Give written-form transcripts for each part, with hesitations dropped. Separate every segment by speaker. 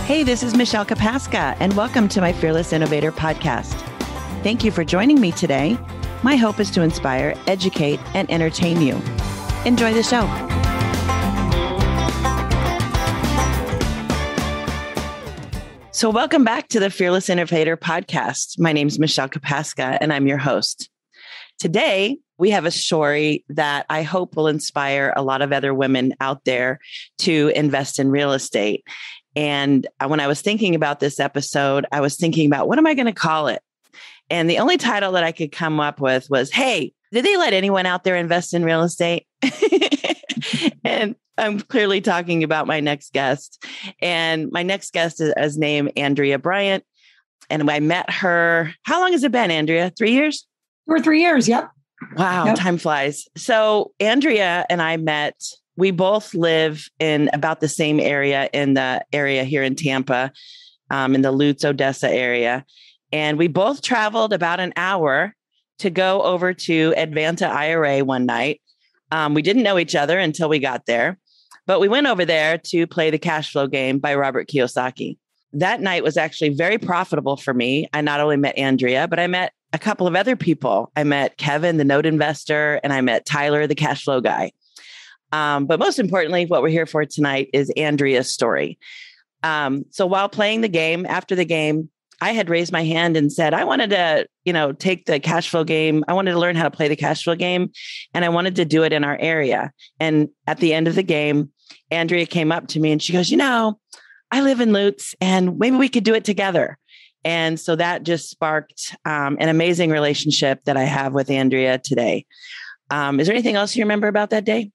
Speaker 1: Hey, this is Michelle Kapaska, and welcome to my Fearless Innovator podcast. Thank you for joining me today. My hope is to inspire, educate, and entertain you. Enjoy the show. So welcome back to the Fearless Innovator podcast. My name is Michelle Kapaska, and I'm your host. Today, we have a story that I hope will inspire a lot of other women out there to invest in real estate. And when I was thinking about this episode, I was thinking about what am I going to call it? And the only title that I could come up with was, hey, did they let anyone out there invest in real estate? And I'm clearly talking about my next guest. And my next guest is named Andrea Bryant. And I met her. How long has it been, Andrea? 3 years?
Speaker 2: 2 or 3 years. Yep.
Speaker 1: Wow.
Speaker 2: Yep.
Speaker 1: Time flies. So Andrea and I met. We both live in about the same area in the area here in Tampa, in the Lutz, Odessa area. And we both traveled about an hour to go over to Advanta IRA one night. We didn't know each other until we got there, but we went over there to play the cash flow game by Robert Kiyosaki. That night was actually very profitable for me. I not only met Andrea, but I met a couple of other people. I met Kevin, the note investor, and I met Tyler, the cash flow guy. But most importantly, what we're here for tonight is Andrea's story. So while playing the game, after the game, I had raised my hand and said, I wanted to, take the cash flow game. I wanted to learn how to play the cash flow game, and I wanted to do it in our area. And at the end of the game, Andrea came up to me and she goes, I live in Lutz and maybe we could do it together. And so that just sparked an amazing relationship that I have with Andrea today. Is there anything else you remember about that day?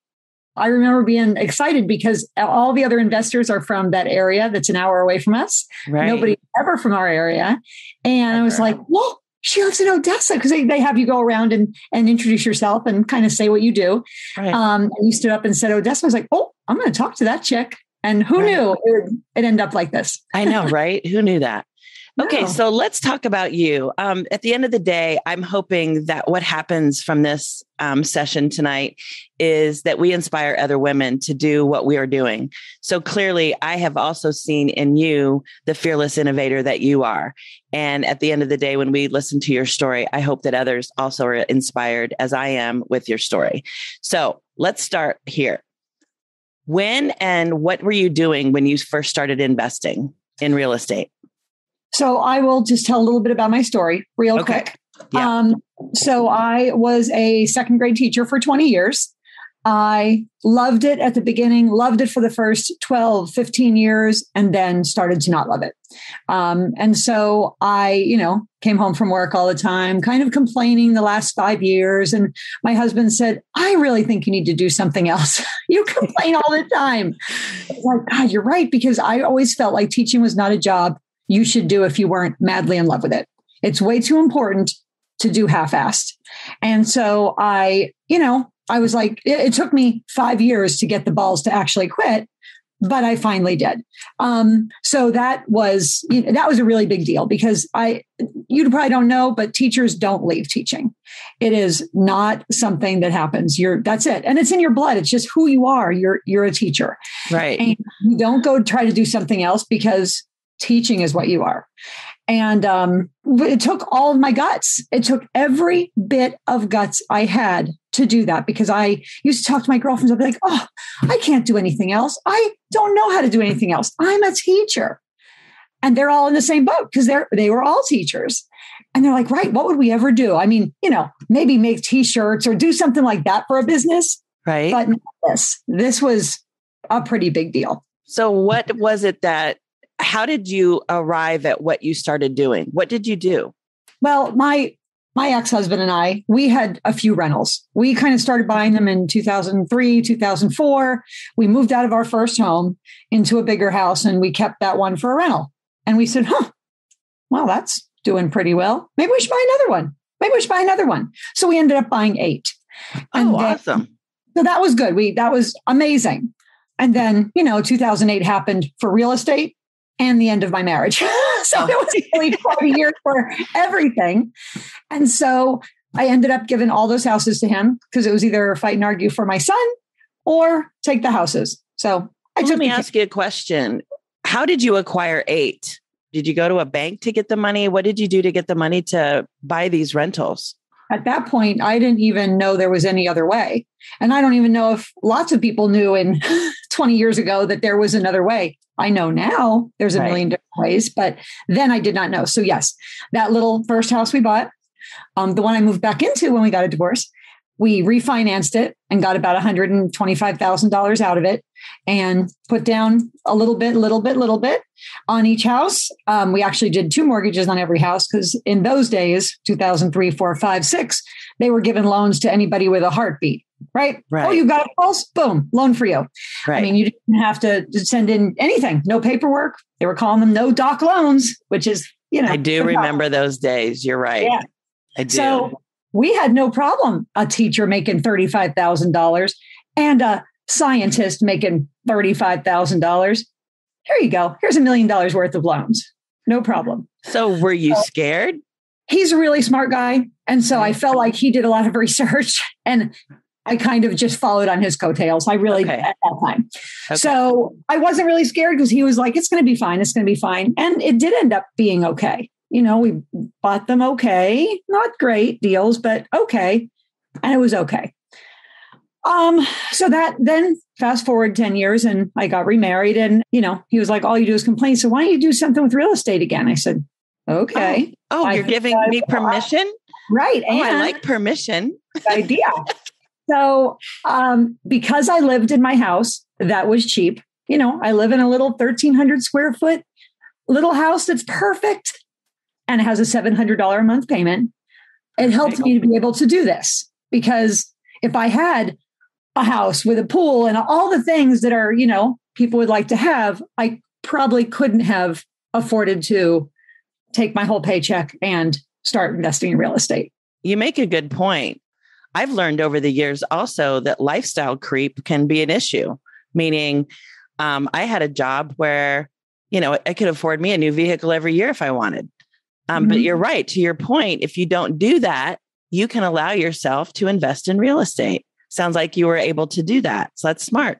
Speaker 2: I remember being excited because all the other investors are from that area that's an hour away from us.
Speaker 1: Right.
Speaker 2: Nobody ever from our area. And I was like, well, she lives in Odessa, because they have you go around and introduce yourself and kind of say what you do.
Speaker 1: Right.
Speaker 2: And you stood up and said Odessa. I was like, oh, I'm going to talk to that chick. And who knew it ended up like this?
Speaker 1: I know, right? Who knew that? Okay, so let's talk about you. At the end of the day, I'm hoping that what happens from this session tonight is that we inspire other women to do what we are doing. So clearly, I have also seen in you the fearless innovator that you are. And at the end of the day, when we listen to your story, I hope that others also are inspired as I am with your story. So let's start here. When and what were you doing when you first started investing in real estate?
Speaker 2: So I will just tell a little bit about my story real quick.
Speaker 1: Yeah.
Speaker 2: So I was a second grade teacher for 20 years. I loved it at the beginning, loved it for the first 12, 15 years, and then started to not love it. And so I, came home from work all the time, kind of complaining the last 5 years. And my husband said, I really think you need to do something else. You complain all the time. I was like, God, you're right. Because I always felt like teaching was not a job you should do if you weren't madly in love with it. It's way too important to do half-assed. And so I was like, it took me 5 years to get the balls to actually quit, but I finally did. So that was a really big deal because you probably don't know, but teachers don't leave teaching. It is not something that happens. That's it. And it's in your blood. It's just who you are. You're a teacher.
Speaker 1: Right.
Speaker 2: And you don't go try to do something else because teaching is what you are. And it took all of my guts. It took every bit of guts I had to do that because I used to talk to my girlfriends. I'd be like, oh, I can't do anything else. I don't know how to do anything else. I'm a teacher. And they're all in the same boat because they were all teachers. And they're like, right, what would we ever do? I mean, maybe make t-shirts or do something like that for a business.
Speaker 1: Right.
Speaker 2: But this was a pretty big deal.
Speaker 1: So what was it how did you arrive at what you started doing? What did you do?
Speaker 2: Well, my ex-husband and I, we had a few rentals. We kind of started buying them in 2003, 2004. We moved out of our first home into a bigger house and we kept that one for a rental. And we said, well, that's doing pretty well. Maybe we should buy another one. Maybe we should buy another one. So we ended up buying 8. And
Speaker 1: awesome.
Speaker 2: So that was good. That was amazing. And then, 2008 happened for real estate. And the end of my marriage. So it was really quite a year for everything. And so I ended up giving all those houses to him because it was either fight and argue for my son or take the houses. So
Speaker 1: let me ask you a question. how did you acquire 8? Did you go to a bank to get the money? What did you do to get the money to buy these rentals?
Speaker 2: At that point, I didn't even know there was any other way. And I don't even know if lots of people knew in 20 years ago that there was another way. I know now there's a million different ways, but then I did not know. So yes, that little first house we bought, the one I moved back into when we got a divorce, we refinanced it and got about $125,000 out of it and put down a little bit on each house. We actually did 2 mortgages on every house because in those days, 2003, 4, 5, 6, they were giving loans to anybody with a heartbeat, right? Oh, you got a pulse? Boom, loan for you. Right. I mean, you didn't have to send in anything, no paperwork. They were calling them no doc loans, which is,
Speaker 1: I do remember those days. You're right.
Speaker 2: Yeah.
Speaker 1: I do.
Speaker 2: So we had no problem a teacher making $35,000 and a scientist making $35,000. Here you go. Here's $1 million worth of loans. No problem.
Speaker 1: So were you scared?
Speaker 2: He's a really smart guy. And so I felt like he did a lot of research and I kind of just followed on his coattails. I really at that time. Okay. So I wasn't really scared because he was like, it's going to be fine. It's going to be fine. And it did end up being okay. We bought them okay, not great deals, but okay. And it was okay. So that then fast forward 10 years and I got remarried and, he was like, all you do is complain. So why don't you do something with real estate again? I said, okay.
Speaker 1: Oh, you're giving me permission?
Speaker 2: Right.
Speaker 1: Oh, I like permission.
Speaker 2: Idea. So, because I lived in my house, that was cheap. I live in a little 1,300 square foot little house that's perfect. And it has a $700 a month payment. It helped me to be able to do this because if I had a house with a pool and all the things that are, people would like to have, I probably couldn't have afforded to take my whole paycheck and start investing in real estate.
Speaker 1: You make a good point. I've learned over the years also that lifestyle creep can be an issue, meaning I had a job where, I could afford me a new vehicle every year if I wanted. But you're right. To your point, if you don't do that, you can allow yourself to invest in real estate. Sounds like you were able to do that. So that's smart.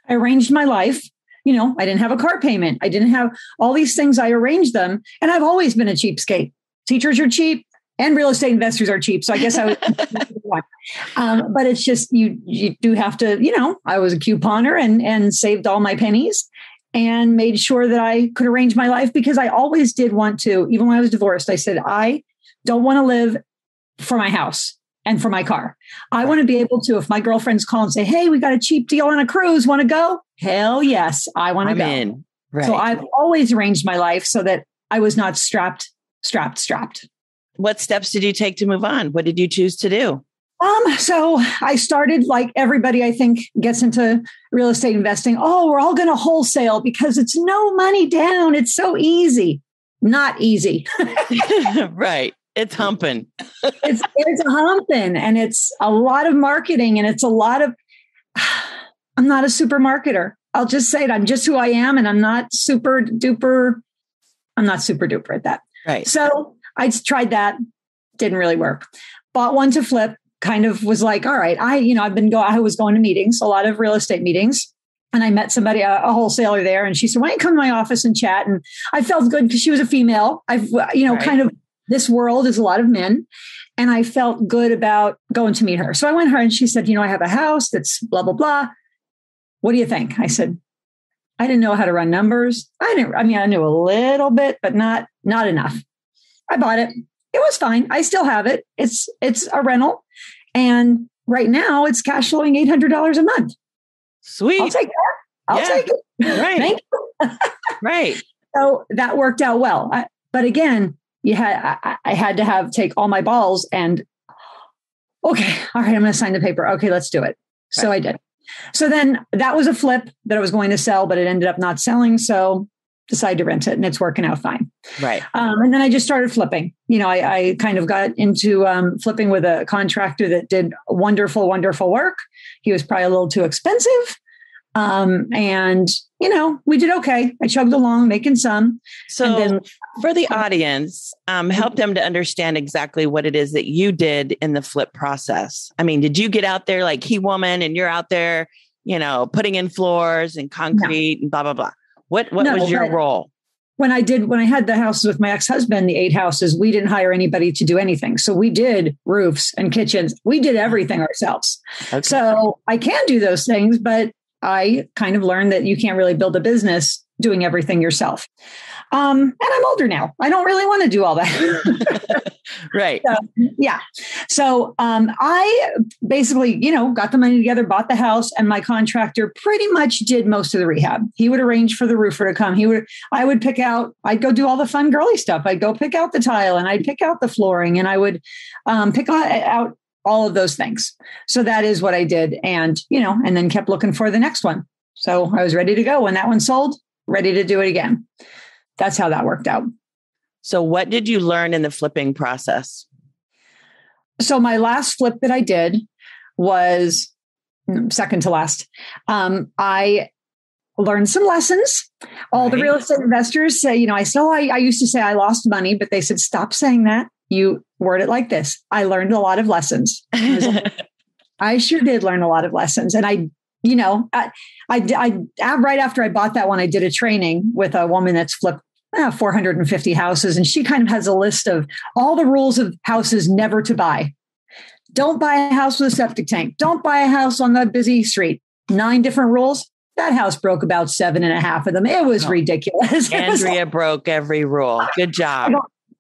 Speaker 2: I arranged my life. I didn't have a car payment. I didn't have all these things. I arranged them. And I've always been a cheapskate. Teachers are cheap and real estate investors are cheap. So I guess I was, but it's just, you do have to, I was a couponer and saved all my pennies. And made sure that I could arrange my life because I always did want to, even when I was divorced, I said, I don't want to live for my house and for my car. I want to be able to, if my girlfriends call and say, hey, we got a cheap deal on a cruise, want to go? Hell yes, I want to go. In. Right. So I've always arranged my life so that I was not strapped.
Speaker 1: What steps did you take to move on? What did you choose to do?
Speaker 2: So I started like everybody, I think, gets into real estate investing. Oh, we're all going to wholesale because it's no money down. It's so easy. Not easy.
Speaker 1: Right. It's humping.
Speaker 2: it's a humping and it's a lot of marketing and it's a lot of, I'm not a super marketer. I'll just say it. I'm just who I am and I'm not super duper at that.
Speaker 1: Right.
Speaker 2: So I tried that. Didn't really work. Bought one to flip. Kind of was like, all right, I was going to meetings, a lot of real estate meetings. And I met somebody, a wholesaler there. And she said, why don't you come to my office and chat? And I felt good because she was a female. Kind of this world is a lot of men. And I felt good about going to meet her. So I went to her and she said, I have a house that's blah, blah, blah. What do you think? I said, I didn't know how to run numbers. I knew a little bit, but not enough. I bought it. It was fine. I still have it. It's a rental. And right now it's cash flowing $800 a month.
Speaker 1: Sweet.
Speaker 2: I'll take that. I'll take it.
Speaker 1: Right.
Speaker 2: Thank you.
Speaker 1: Right.
Speaker 2: So that worked out well. But again, I had to take all my balls and, okay, all right, I'm going to sign the paper. Okay, let's do it. So I did. So then that was a flip that I was going to sell, but it ended up not selling. So decided to rent it and it's working out fine.
Speaker 1: Right.
Speaker 2: And then I just started flipping. I kind of got into flipping with a contractor that did wonderful, wonderful work. He was probably a little too expensive. And we did okay. I chugged along, making some.
Speaker 1: So then, for the audience, help them to understand exactly what it is that you did in the flip process. I mean, did you get out there like He Woman and you're out there, putting in floors and concrete and blah, blah, blah? What was your role?
Speaker 2: When I had the houses with my ex-husband, the 8 houses, we didn't hire anybody to do anything. So we did roofs and kitchens. We did everything ourselves. Okay. So I can do those things, but I kind of learned that you can't really build a business doing everything yourself. And I'm older now. I don't really want to do all that.
Speaker 1: Right.
Speaker 2: So, yeah. So I basically, got the money together, bought the house, and my contractor pretty much did most of the rehab. He would arrange for the roofer to come. I'd go do all the fun girly stuff. I'd go pick out the tile, and I'd pick out the flooring, and I would pick out all of those things. So that is what I did. And, and then kept looking for the next one. So I was ready to go when that one sold, ready to do it again. That's how that worked out.
Speaker 1: So what did you learn in the flipping process?
Speaker 2: So my last flip that I did was second to last. I learned some lessons. All the real estate investors say, I used to say I lost money, but they said, stop saying that. You word it like this. I learned a lot of lessons. I sure did learn a lot of lessons. And I right after I bought that one, I did a training with a woman that's flipped 450 houses. And she kind of has a list of all the rules of houses never to buy. Don't buy a house with a septic tank. Don't buy a house on the busy street. 9 different rules. That house broke about 7.5 of them. It was ridiculous.
Speaker 1: Andrea broke every rule. Good job.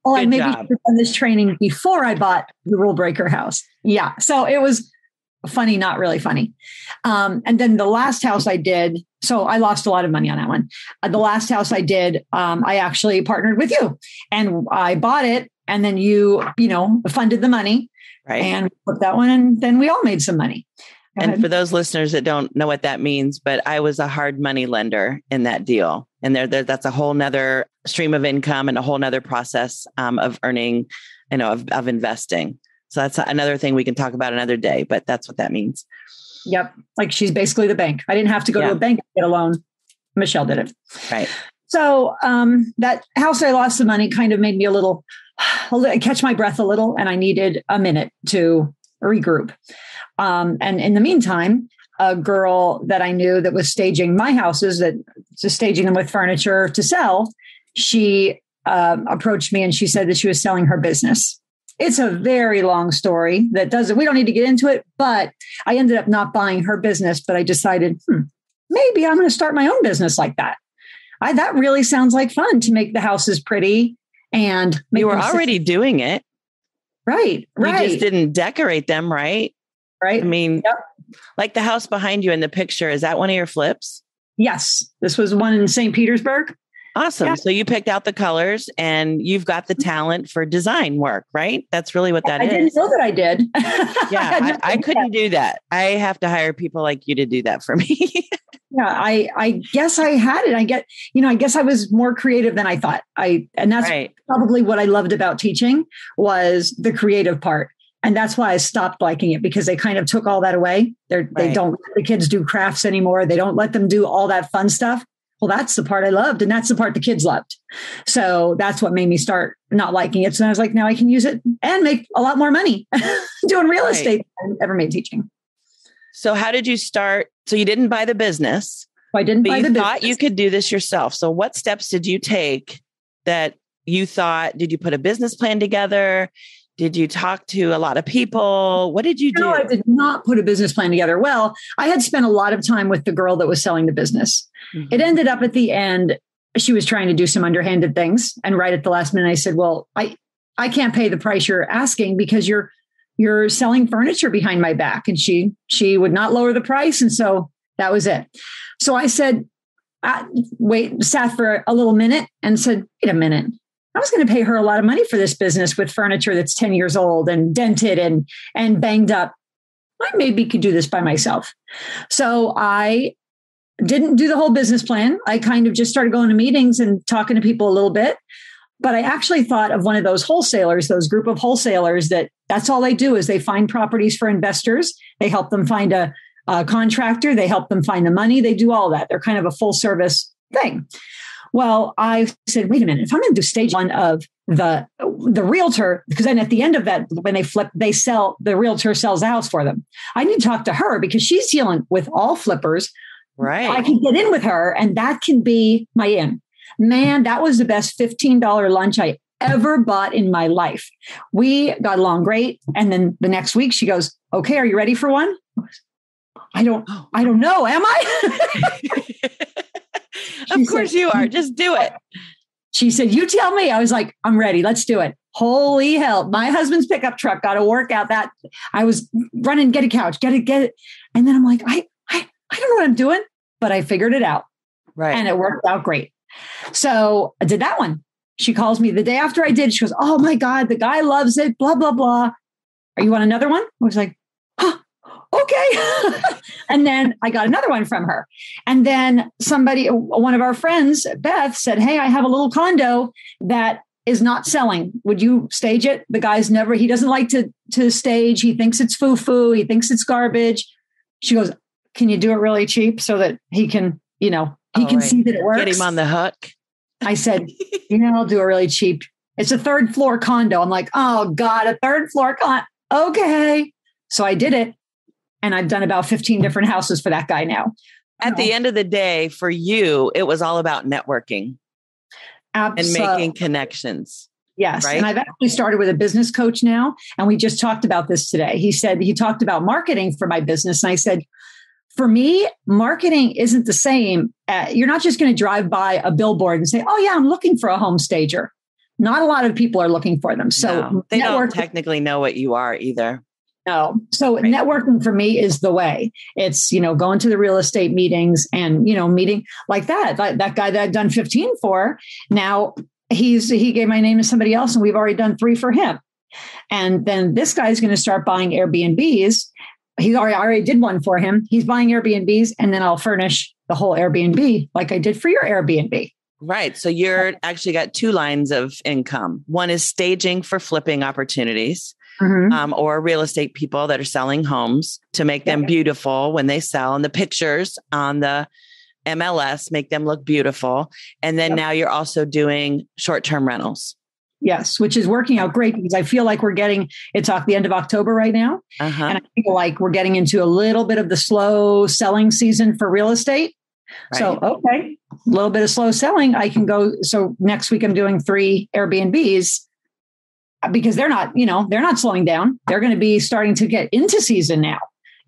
Speaker 2: I maybe should have done this training before I bought the rule breaker house. Yeah. So it was funny, not really funny. And then the last house I did, so I lost a lot of money on that one. The last house I did, I actually partnered with you, and I bought it, and then you funded the money, and put that one, and then we all made some money.
Speaker 1: And for those listeners that don't know what that means, but I was a hard money lender in that deal. And that's a whole nother stream of income and a whole nother process of earning, of investing. So that's another thing we can talk about another day, but that's what that means.
Speaker 2: Yep. Like she's basically the bank. I didn't have to go to a bank to get a loan. Michelle did it.
Speaker 1: Right.
Speaker 2: So that house I lost the money kind of made me catch my breath a little, and I needed a minute to regroup. And in the meantime, a girl that I knew that was staging my houses, staging them with furniture to sell, she approached me and she said that she was selling her business. It's a very long story we don't need to get into it, but I ended up not buying her business, but I decided, maybe I'm going to start my own business like that. That really sounds like fun, to make the houses pretty and make
Speaker 1: you were already doing it.
Speaker 2: Right.
Speaker 1: You just didn't decorate them, right?
Speaker 2: Right.
Speaker 1: I mean, like the house behind you in the picture, is that one of your flips?
Speaker 2: Yes. This was one in St. Petersburg.
Speaker 1: Awesome. Yeah. So you picked out the colors and you've got the talent for design work, right? That's really what that is.
Speaker 2: I didn't know that I did.
Speaker 1: Yeah, I couldn't do that. I have to hire people like you to do that for me.
Speaker 2: Yeah, I guess I had it. I guess I was more creative than I thought. And that's probably what I loved about teaching, was the creative part. And that's why I stopped liking it, because they kind of took all that away. They don't let the kids do crafts anymore. They don't let them do all that fun stuff. Well, that's the part I loved, and that's the part the kids loved. So that's what made me start not liking it. So I was like, now I can use it and make a lot more money doing real estate than I ever made teaching.
Speaker 1: So how did you start? So you didn't buy the business.
Speaker 2: I didn't buy the business.
Speaker 1: You thought you could do this yourself. So what steps did you take that you thought? Did you put a business plan together? Did you talk to a lot of people? What did you do?
Speaker 2: No, I did not put a business plan together. Well, I had spent a lot of time with the girl that was selling the business. Mm-hmm. It ended up at the end, she was trying to do some underhanded things. And right at the last minute, I said, well, I can't pay the price you're asking because you're selling furniture behind my back. And she would not lower the price. And so that was it. So I said, sat for a little minute and said, wait a minute. I was going to pay her a lot of money for this business with furniture that's 10 years old and dented and banged up. I maybe could do this by myself. So I didn't do the whole business plan. I kind of just started going to meetings and talking to people a little bit. But I actually thought of one of those wholesalers, those group of wholesalers that's all they do is they find properties for investors. They help them find a contractor. They help them find the money. They do all that. They're kind of a full service thing. Well, I said, wait a minute, if I'm going to do stage one of the realtor, because then at the end of that, when they flip, the realtor sells the house for them. I need to talk to her because she's dealing with all flippers
Speaker 1: Right.
Speaker 2: I can get in with her, and that can be my in. Man, that was the best $15 lunch I ever bought in my life. We got along great. And then the next week she goes, okay, are you ready for one? I don't know. Am I?
Speaker 1: Of course you are. Just do it.
Speaker 2: She said, you tell me. I was like, I'm ready. Let's do it. Holy hell. My husband's pickup truck got to work out that I was running, get a couch, get it. And then I'm like, I don't know what I'm doing, but I figured it out.
Speaker 1: Right.
Speaker 2: And it worked out great. So I did that one. She calls me the day after I did. She goes, oh my God, the guy loves it. Blah, blah, blah. Are you want another one? I was like, huh, okay. And then I got another one from her. And then one of our friends, Beth, said, hey, I have a little condo that is not selling. Would you stage it? The guy's he doesn't like to stage. He thinks it's foo-foo. He thinks it's garbage. She goes, can you do it really cheap so that he can, see that it works?
Speaker 1: Get him on the hook.
Speaker 2: I said, I'll do it really cheap. It's a third floor condo. I'm like, oh God, a third floor condo. Okay. So I did it. And I've done about 15 different houses for that guy now.
Speaker 1: At the end of the day, for you, it was all about networking. And making connections.
Speaker 2: Yes.
Speaker 1: Right?
Speaker 2: And I've actually started with a business coach now. And we just talked about this today. He talked about marketing for my business. And I said, for me, marketing isn't the same. You're not just going to drive by a billboard and say, oh yeah, I'm looking for a home stager. Not a lot of people are looking for them. So
Speaker 1: they don't technically know what you are either.
Speaker 2: No. So networking for me is the way. It's, going to the real estate meetings and, meeting like that guy that I've done 15 for. Now he gave my name to somebody else and we've already done 3 for him. And then this guy's going to start buying Airbnbs. I already did one for him. He's buying Airbnbs and then I'll furnish the whole Airbnb like I did for your Airbnb.
Speaker 1: Right. So you're actually got 2 lines of income. One is staging for flipping opportunities. Mm-hmm. Or real estate people that are selling homes to make them beautiful when they sell, and the pictures on the MLS make them look beautiful. And then now you're also doing short-term rentals. Yes,
Speaker 2: which is working out great because I feel like it's the end of October right now. Uh-huh. And I feel like we're getting into a little bit of the slow selling season for real estate. Right. So, okay, a little bit of slow selling. I can go. So next week I'm doing 3 Airbnbs. Because they're not slowing down. They're going to be starting to get into season now.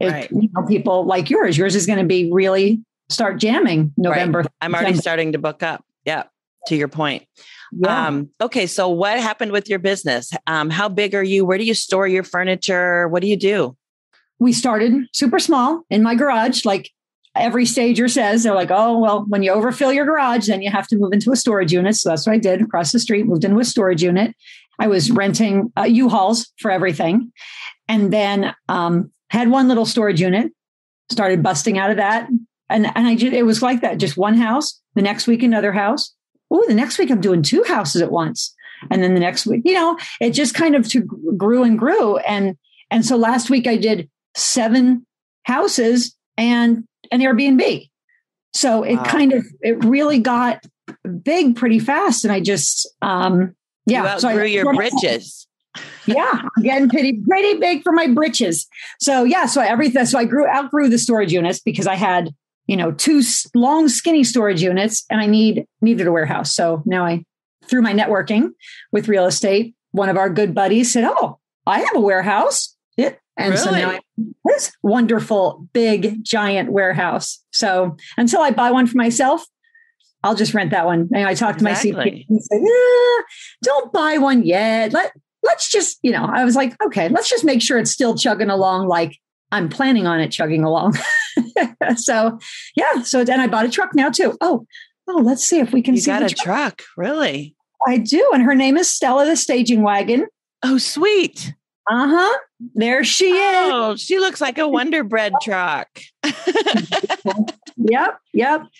Speaker 2: Right. People like yours is going to be really start jamming November.
Speaker 1: Right. I'm already starting to book up. Yeah. To your point. Yeah. Okay. So what happened with your business? How big are you? Where do you store your furniture? What do you do?
Speaker 2: We started super small in my garage. Like every stager says, they're like, oh, well, when you overfill your garage, then you have to move into a storage unit. So that's what I did. Across the street, moved into a storage unit. I was renting U-Hauls for everything. And then had one little storage unit, started busting out of that. And it was like that, just one house, the next week, another house. Oh, the next week I'm doing 2 houses at once. And then the next week, it just kind of grew and grew. And so last week I did 7 houses and an Airbnb. So it really got big pretty fast. And I just,
Speaker 1: you outgrew your bridges.
Speaker 2: Yeah, again, pretty big for my britches. So so I outgrew the storage units because I had 2 long, skinny storage units, and I needed a warehouse. So now through my networking with real estate, one of our good buddies said, "Oh, I have a warehouse." Yeah. And really? So now I have this wonderful, big, giant warehouse. So until I buy one for myself, I'll just rent that one. And I talked to my CPA and said, don't buy one yet. Let's just, I was like, okay, let's just make sure it's still chugging along like I'm planning on it chugging along. So then I bought a truck now too. Oh, let's see if we can see
Speaker 1: the truck. You got a truck, really?
Speaker 2: I do. And her name is Stella the Staging Wagon.
Speaker 1: Oh, sweet.
Speaker 2: Uh-huh. There she is.
Speaker 1: Oh, she looks like a Wonder Bread truck.
Speaker 2: Yep.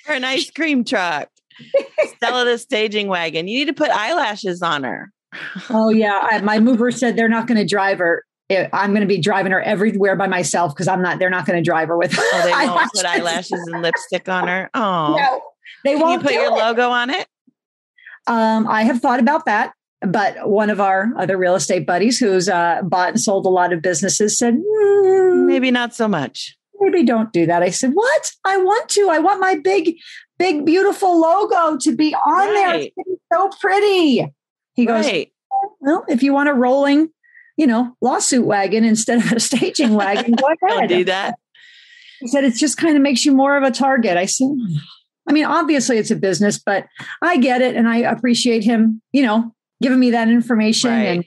Speaker 1: Or an ice cream truck. Stella the Staging Wagon. You need to put eyelashes on her.
Speaker 2: Oh, yeah. My mover said they're not going to drive her. I'm going to be driving her everywhere by myself because they're not going to drive her with her.
Speaker 1: Oh, they won't put eyelashes and lipstick on her. Oh,
Speaker 2: no, they won't.
Speaker 1: Can you put your logo on it?
Speaker 2: I have thought about that. But one of our other real estate buddies who's bought and sold a lot of businesses said,
Speaker 1: maybe not so much.
Speaker 2: maybe don't do that. I said, what? I want my big, beautiful logo to be on there. It's so pretty. He goes, well, if you want a rolling, lawsuit wagon instead of a staging wagon, go ahead.
Speaker 1: Don't do that.
Speaker 2: He said, it just kind of makes you more of a target. I said, I mean, obviously it's a business, but I get it. And I appreciate him, giving me that information.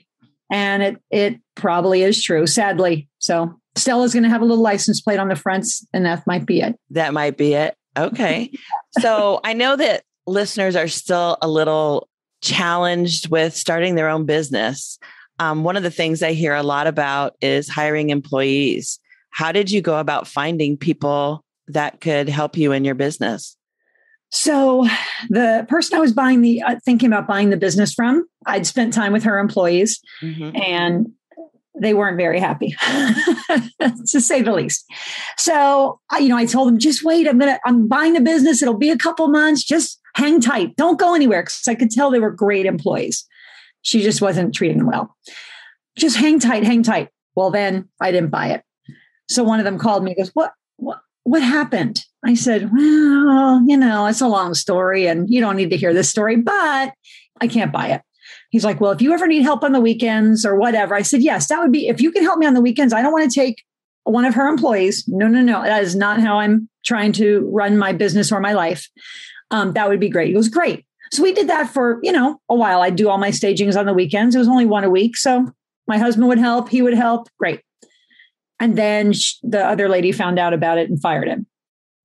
Speaker 2: And it probably is true, sadly. So Stella's going to have a little license plate on the fronts, and that might be it.
Speaker 1: That might be it. Okay. So I know that listeners are still a little challenged with starting their own business. One of the things I hear a lot about is hiring employees. How did you go about finding people that could help you in your business?
Speaker 2: So the person I was thinking about buying the business from, I'd spent time with her employees, and they weren't very happy, to say the least. So, I told them, just wait, I'm buying the business. It'll be a couple months. Just hang tight. Don't go anywhere. Because I could tell they were great employees. She just wasn't treating them well. Just hang tight, hang tight. Well, then I didn't buy it. So one of them called me and goes, what happened? I said, well, it's a long story and you don't need to hear this story, but I can't buy it. He's like, well, if you ever need help on the weekends or whatever. I said, yes, that would be, if you can help me on the weekends. I don't want to take one of her employees. No. That is not how I'm trying to run my business or my life. That would be great. He goes, great. So we did that for, a while. I'd do all my stagings on the weekends. It was only one a week. So my husband would help. He would help. Great. And then the other lady found out about it and fired him.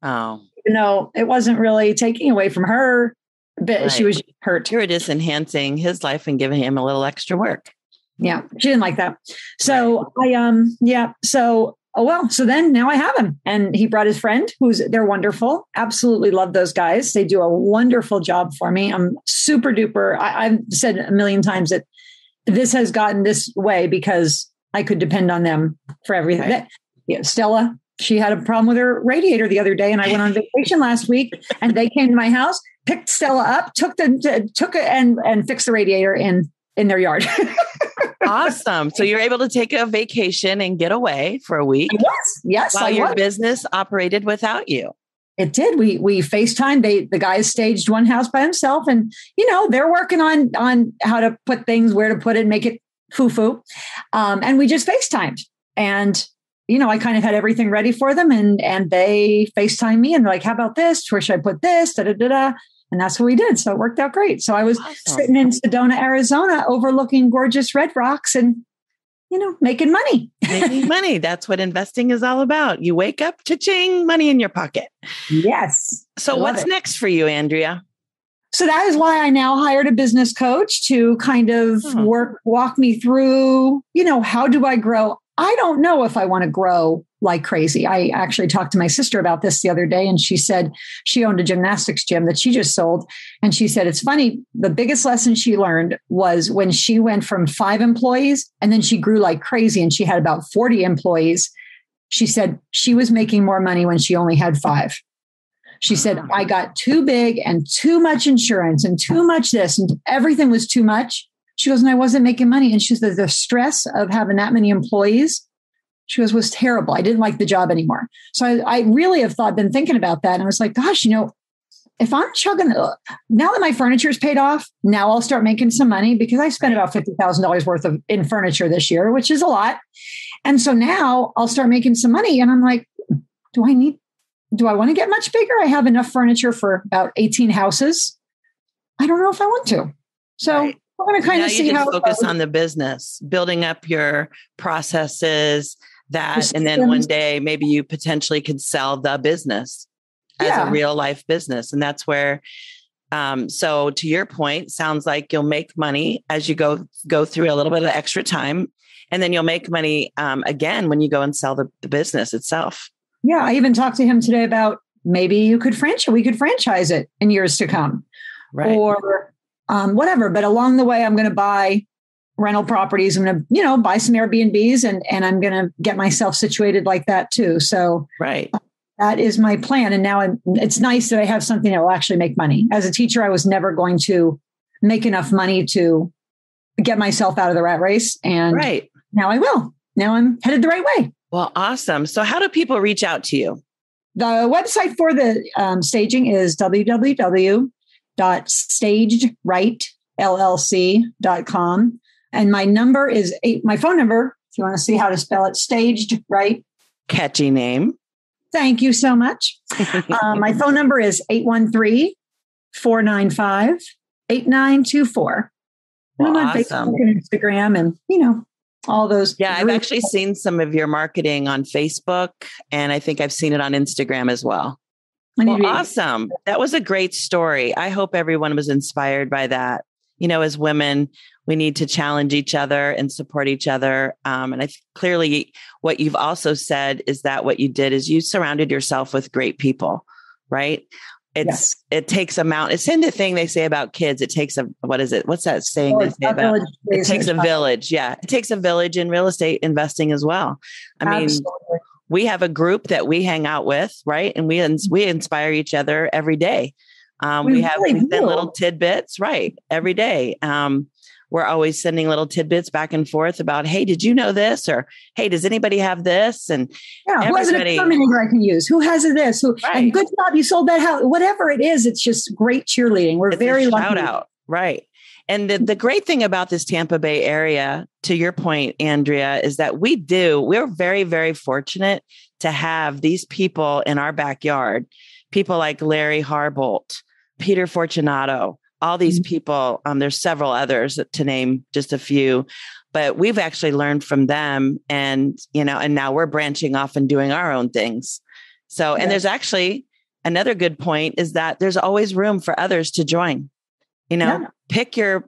Speaker 1: Oh.
Speaker 2: Even though it wasn't really taking away from her, but she was hurt.
Speaker 1: You were just enhancing his life and giving him a little extra work.
Speaker 2: Yeah. She didn't like that. So So then now I have him, and he brought his friend they're wonderful. Absolutely love those guys. They do a wonderful job for me. I'm super duper. I've said a million times that this has gotten this way because I could depend on them for everything. Right. Stella, she had a problem with her radiator the other day, and I went on vacation last week, and they came to my house, picked Stella up, took it and fixed the radiator in their yard.
Speaker 1: Awesome. So you're able to take a vacation and get away for a week.
Speaker 2: Yes.
Speaker 1: While your business operated without you.
Speaker 2: It did. We FaceTime. The guy staged one house by himself, and they're working on how to put things, where to put it, make it foo-foo. And we just FaceTimed, and I kind of had everything ready for them, and they FaceTime me and they're like, how about this? Where should I put this? Da, da, da, da. And that's what we did. So it worked out great. So I was sitting in Sedona, Arizona, overlooking gorgeous red rocks and, making money.
Speaker 1: Making money. That's what investing is all about. You wake up, cha-ching, money in your pocket.
Speaker 2: Yes.
Speaker 1: So what's next for you, Andrea?
Speaker 2: So that is why I now hired a business coach to kind of walk me through, how do I grow? I don't know if I want to grow like crazy. I actually talked to my sister about this the other day, and she said she owned a gymnastics gym that she just sold. And she said, it's funny. The biggest lesson she learned was when she went from 5 employees and then she grew like crazy and she had about 40 employees. She said she was making more money when she only had 5. She said, I got too big and too much insurance and too much this and everything was too much. She goes, and I wasn't making money. And she said, the stress of having that many employees, she goes, was terrible. I didn't like the job anymore. So I really have been thinking about that. And I was like, gosh, if I'm chugging, now that my furniture is paid off, now I'll start making some money because I spent about $50,000 worth in furniture this year, which is a lot. And so now I'll start making some money. And I'm like, do I want to get much bigger? I have enough furniture for about 18 houses. I don't know if I want to. So we're going to kind of see how
Speaker 1: focus on the business, building up your processes and then one day maybe you potentially could sell the business as a real life business. And that's where, so to your point, sounds like you'll make money as you go through a little bit of extra time, and then you'll make money again when you go and sell the business itself.
Speaker 2: Yeah. I even talked to him today about maybe we could franchise it in years to come. Right. Or whatever. But along the way, I'm going to buy rental properties. I'm going to, buy some Airbnbs and I'm going to get myself situated like that too. So that is my plan. And now it's nice that I have something that will actually make money. As a teacher, I was never going to make enough money to get myself out of the rat race. And now I will. Now I'm headed the right way.
Speaker 1: Well, awesome. So how do people reach out to you?
Speaker 2: The website for the staging is www.stagedrightllc.com. And my number is my phone number, if you want to see how to spell it, Staged Right.
Speaker 1: Catchy name.
Speaker 2: Thank you so much. My phone number is 813-495-8924.
Speaker 1: Well,
Speaker 2: I'm on
Speaker 1: awesome.
Speaker 2: Facebook and Instagram and, all those.
Speaker 1: Yeah, I've actually seen some of your marketing on Facebook, and I think I've seen it on Instagram as well. Well, awesome. That was a great story. I hope everyone was inspired by that. As women, we need to challenge each other and support each other. And I think clearly what you've also said is that what you did is you surrounded yourself with great people, right? It takes a mountain. It's in the thing they say about kids. It takes what is it? What's that saying they say about? It takes a village. Yeah. It takes a village in real estate investing as well. I mean, we have a group that we hang out with, right? And we inspire each other every day. We send little tidbits, right? Every day. We're always sending little tidbits back and forth about, hey, did you know this? Or, hey, does anybody have this? And
Speaker 2: who has an exterminator I can use? Who has this? And good job, you sold that house. Whatever it is, it's just great cheerleading. We're very lucky. Shout out,
Speaker 1: right? And the great thing about this Tampa Bay area, to your point, Andrea, is that we're very, very fortunate to have these people in our backyard. People like Larry Harbolt, Peter Fortunato, all these people. There's several others to name just a few, but we've actually learned from them, and now we're branching off and doing our own things. So, and there's actually another good point is that there's always room for others to join. Pick your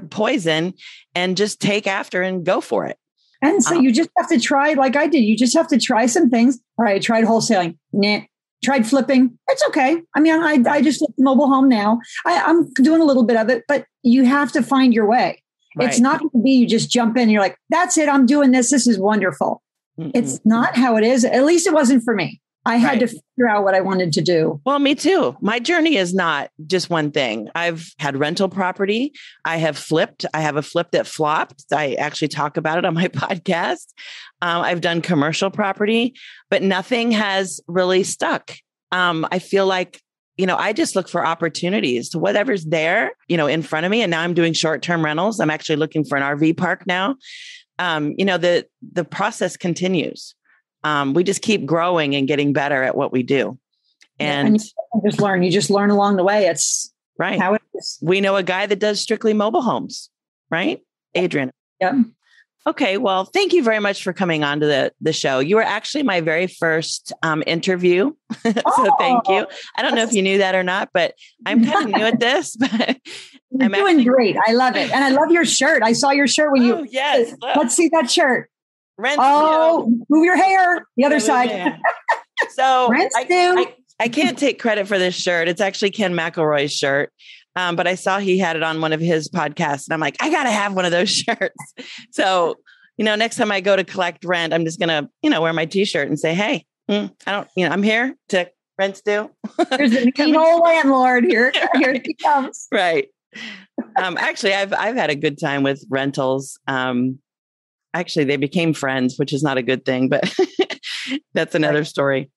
Speaker 1: poison and just take after and go for it.
Speaker 2: And so you just have to try, like I did. You just have to try some things. All right, I tried wholesaling. Nah. Tried flipping. It's okay. I mean, I just flip the mobile home now. I'm doing a little bit of it, but you have to find your way. Right. It's not going to be you just jump in and you're like, that's it. I'm doing this. This is wonderful. Mm-mm. It's not how it is. At least it wasn't for me. I had to figure out what I wanted to do.
Speaker 1: Well, me too. My journey is not just one thing. I've had rental property. I have flipped. I have a flip that flopped. I actually talk about it on my podcast. I've done commercial property, but nothing has really stuck. I feel like, I just look for opportunities to whatever's there, in front of me. And now I'm doing short-term rentals. I'm actually looking for an RV park now. The process continues. We just keep growing and getting better at what we do. And
Speaker 2: you just learn along the way. It's
Speaker 1: right.
Speaker 2: How it is.
Speaker 1: We know a guy that does strictly mobile homes, right? Adrian.
Speaker 2: Yep.
Speaker 1: Okay. Well, thank you very much for coming on to the show. You were actually my very first interview. So thank you. I don't know if you knew that or not, but I'm kind of new at this, but
Speaker 2: You're doing great. I love it. And I love your shirt. I saw your shirt when you,
Speaker 1: yes. Look.
Speaker 2: Let's see that shirt.
Speaker 1: Rent
Speaker 2: move your hair. The other side.
Speaker 1: So I can't take credit for this shirt. It's actually Ken McElroy's shirt. But I saw he had it on one of his podcasts, and I'm like, I got to have one of those shirts. So, next time I go to collect rent, I'm just going to, wear my t-shirt and say, hey, I'm here to rent due.
Speaker 2: There's a mean old landlord here. Here he comes.
Speaker 1: Right. Actually, I've had a good time with rentals. Actually, they became friends, which is not a good thing, but that's another story.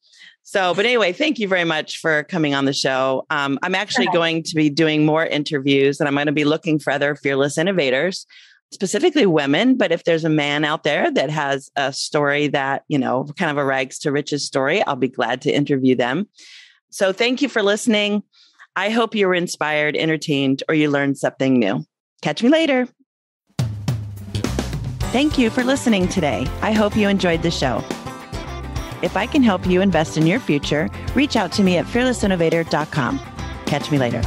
Speaker 1: So, but anyway, thank you very much for coming on the show. I'm actually going to be doing more interviews, and I'm going to be looking for other fearless innovators, specifically women. But if there's a man out there that has a story that, kind of a rags to riches story, I'll be glad to interview them. So thank you for listening. I hope you were inspired, entertained, or you learned something new. Catch me later. Thank you for listening today. I hope you enjoyed the show. If I can help you invest in your future, reach out to me at fearlessinnovator.com. Catch me later.